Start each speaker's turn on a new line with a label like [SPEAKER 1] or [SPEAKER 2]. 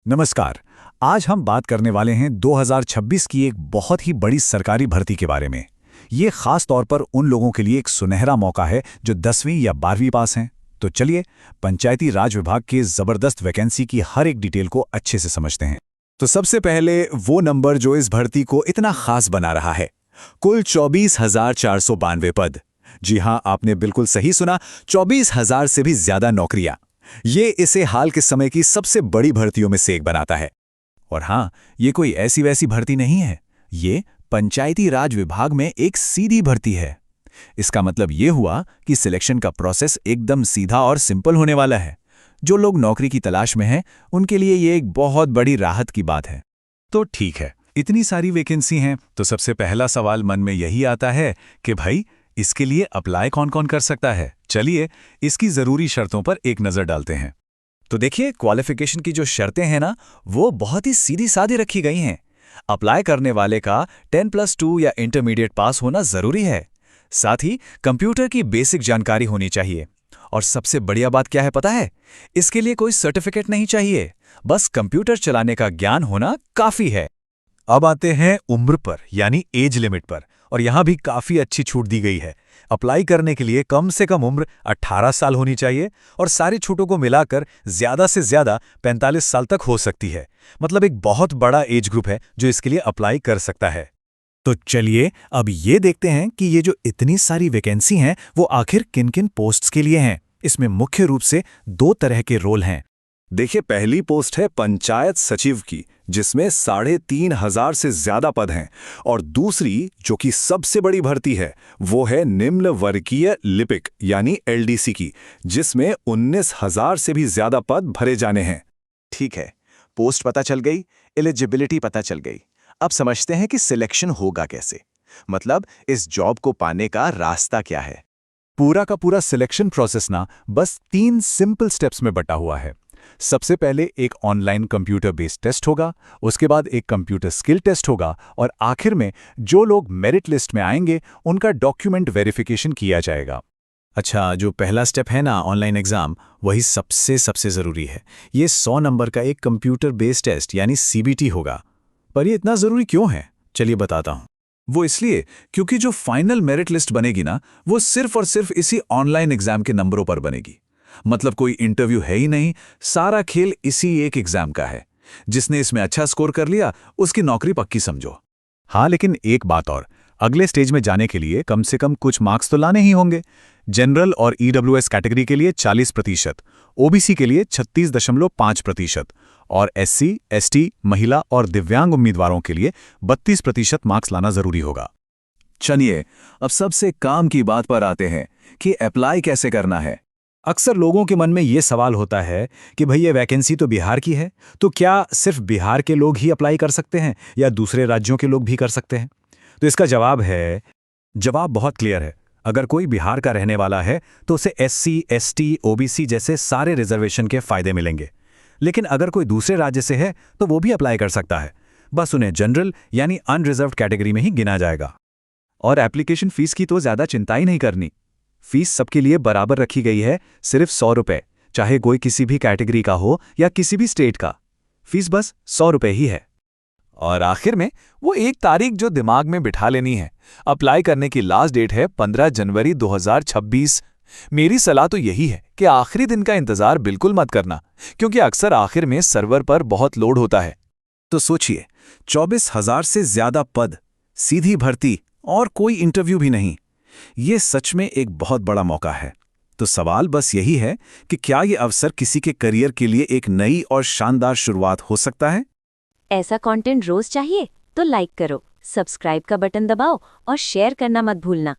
[SPEAKER 1] नमस्कार। आज हम बात करने वाले हैं 2026 की एक बहुत ही बड़ी सरकारी भर्ती के बारे में। ये खास तौर पर उन लोगों के लिए एक सुनहरा मौका है जो 10वीं या 12वीं पास हैं। तो चलिए पंचायती राज विभाग के जबरदस्त वैकेंसी की हर एक डिटेल को अच्छे से समझते हैं। तो सबसे पहले वो नंबर जो इस भर्ती को इतना खास बना रहा है, कुल 24,492 पद। जी हां, आपने बिल्कुल सही सुना, 24,000 से भी ज्यादा नौकरियां। ये इसे हाल के समय की सबसे बड़ी भर्तियों में से एक बनाता है। और हां, ये कोई ऐसी वैसी भर्ती नहीं है, ये पंचायती राज विभाग में एक सीधी भर्ती है। इसका मतलब ये हुआ कि सिलेक्शन का प्रोसेस एकदम सीधा और सिंपल होने वाला है। जो लोग नौकरी की तलाश में हैं, उनके लिए ये एक बहुत बड़ी राहत की बात है। तो ठीक है, इतनी सारी वैकेंसी हैं, तो सबसे पहला सवाल मन में यही आता है कि भाई इसके लिए अप्लाई कौन कौन कर सकता है। चलिए इसकी जरूरी शर्तों पर एक नजर डालते हैं। तो देखिए, क्वालिफिकेशन की जो शर्तें हैं ना, वो बहुत ही सीधी सादी रखी गई हैं। अप्लाई करने वाले का 10+2 या इंटरमीडिएट पास होना जरूरी है। साथ ही कंप्यूटर की बेसिक जानकारी होनी चाहिए। और सबसे बढ़िया बात क्या है पता है? इसके लिए कोई सर्टिफिकेट नहीं चाहिए, बस कंप्यूटर चलाने का ज्ञान होना काफी है। अब आते हैं उम्र पर, यानी एज लिमिट पर, और यहां भी काफी अच्छी छूट दी गई है। अप्लाई करने के लिए कम से कम उम्र 18 साल होनी चाहिए और सारी छूटों को मिलाकर ज्यादा से ज्यादा 45 साल तक हो सकती है। मतलब एक बहुत बड़ा एज ग्रुप है जो इसके लिए अप्लाई कर सकता है। तो चलिए अब ये देखते हैं कि ये जो इतनी सारी वैकेंसी हैं वो आखिर किन किन पोस्ट्स के लिए हैं। इसमें मुख्य रूप से दो तरह के रोल हैं। देखिए, पहली पोस्ट है पंचायत सचिव की, जिसमें 3,500 से ज्यादा पद हैं। और दूसरी, जो कि सबसे बड़ी भर्ती है, वो है निम्न वर्गीय लिपिक यानी एलडीसी की, जिसमें 19,000 से भी ज्यादा पद भरे जाने हैं।
[SPEAKER 2] ठीक है, पोस्ट पता चल गई, एलिजिबिलिटी पता चल गई। अब समझते हैं कि सिलेक्शन होगा कैसे। मतलब इस जॉब को पाने का रास्ता क्या है।
[SPEAKER 1] पूरा का पूरा सिलेक्शन प्रोसेस ना बस 3 सिंपल स्टेप्स में बटा हुआ है। सबसे पहले एक ऑनलाइन कंप्यूटर बेस्ड टेस्ट होगा, उसके बाद एक कंप्यूटर स्किल टेस्ट होगा, और आखिर में जो लोग मेरिट लिस्ट में आएंगे उनका डॉक्यूमेंट वेरिफिकेशन किया जाएगा। अच्छा, जो पहला स्टेप है ना, ऑनलाइन एग्जाम, वही सबसे ज़रूरी है। ये 100 नंबर का एक कंप्यूटर बेस्ड टेस्ट यानी सीबीटी होगा। पर ये इतना ज़रूरी क्यों है? चलिए बताता हूँ। वो इसलिए क्योंकि जो फाइनल मेरिट लिस्ट बनेगी ना, वो सिर्फ और सिर्फ इसी ऑनलाइन एग्जाम के नंबरों पर बनेगी। मतलब कोई इंटरव्यू है ही नहीं, सारा खेल इसी एक एग्जाम का है। जिसने इसमें अच्छा स्कोर कर लिया, उसकी नौकरी पक्की समझो। हाँ, लेकिन एक बात और, अगले स्टेज में जाने के लिए कम से कम कुछ मार्क्स तो लाने ही होंगे। जनरल और ईडब्ल्यूएस कैटेगरी के लिए 40%, ओबीसी के लिए 36.5% और एससी, एसटी, महिला और दिव्यांग उम्मीदवारों के लिए 32% मार्क्स लाना जरूरी होगा। चलिए अब सबसे काम की बात पर आते हैं कि अप्लाई कैसे करना है। अक्सर लोगों के मन में ये सवाल होता है कि भाई ये वैकेंसी तो बिहार की है, तो क्या सिर्फ बिहार के लोग ही अप्लाई कर सकते हैं या दूसरे राज्यों के लोग भी कर सकते हैं? तो इसका जवाब बहुत क्लियर है। अगर कोई बिहार का रहने वाला है तो उसे एससी, एसटी, ओबीसी जैसे सारे रिजर्वेशन के फायदे मिलेंगे। लेकिन अगर कोई दूसरे राज्य से है तो वो भी अप्लाई कर सकता है, बस उन्हें जनरल यानी अनरिजर्व्ड कैटेगरी में ही गिना जाएगा। और एप्लीकेशन फीस की तो ज्यादा चिंता ही नहीं करनी। फीस सबके लिए बराबर रखी गई है, सिर्फ 100 रुपए, चाहे कोई किसी भी कैटेगरी का हो या किसी भी स्टेट का। फीस बस 100 रुपए ही है।
[SPEAKER 2] और आखिर में वो एक तारीख जो दिमाग में बिठा लेनी है। अप्लाई करने की लास्ट डेट है 15 जनवरी 2026। मेरी सलाह तो यही है कि आखिरी दिन का इंतजार बिल्कुल मत करना, क्योंकि अक्सर आखिर में सर्वर पर बहुत लोड होता है।
[SPEAKER 1] तो सोचिए, 24,000 से ज्यादा पद, सीधी भर्ती और कोई इंटरव्यू भी नहीं। ये सच में एक बहुत बड़ा मौका है। तो सवाल बस यही है कि क्या ये अवसर किसी के करियर के लिए एक नई और शानदार शुरुआत हो सकता है?
[SPEAKER 3] ऐसा कंटेंट रोज चाहिए तो लाइक करो, सब्सक्राइब का बटन दबाओ और शेयर करना मत भूलना।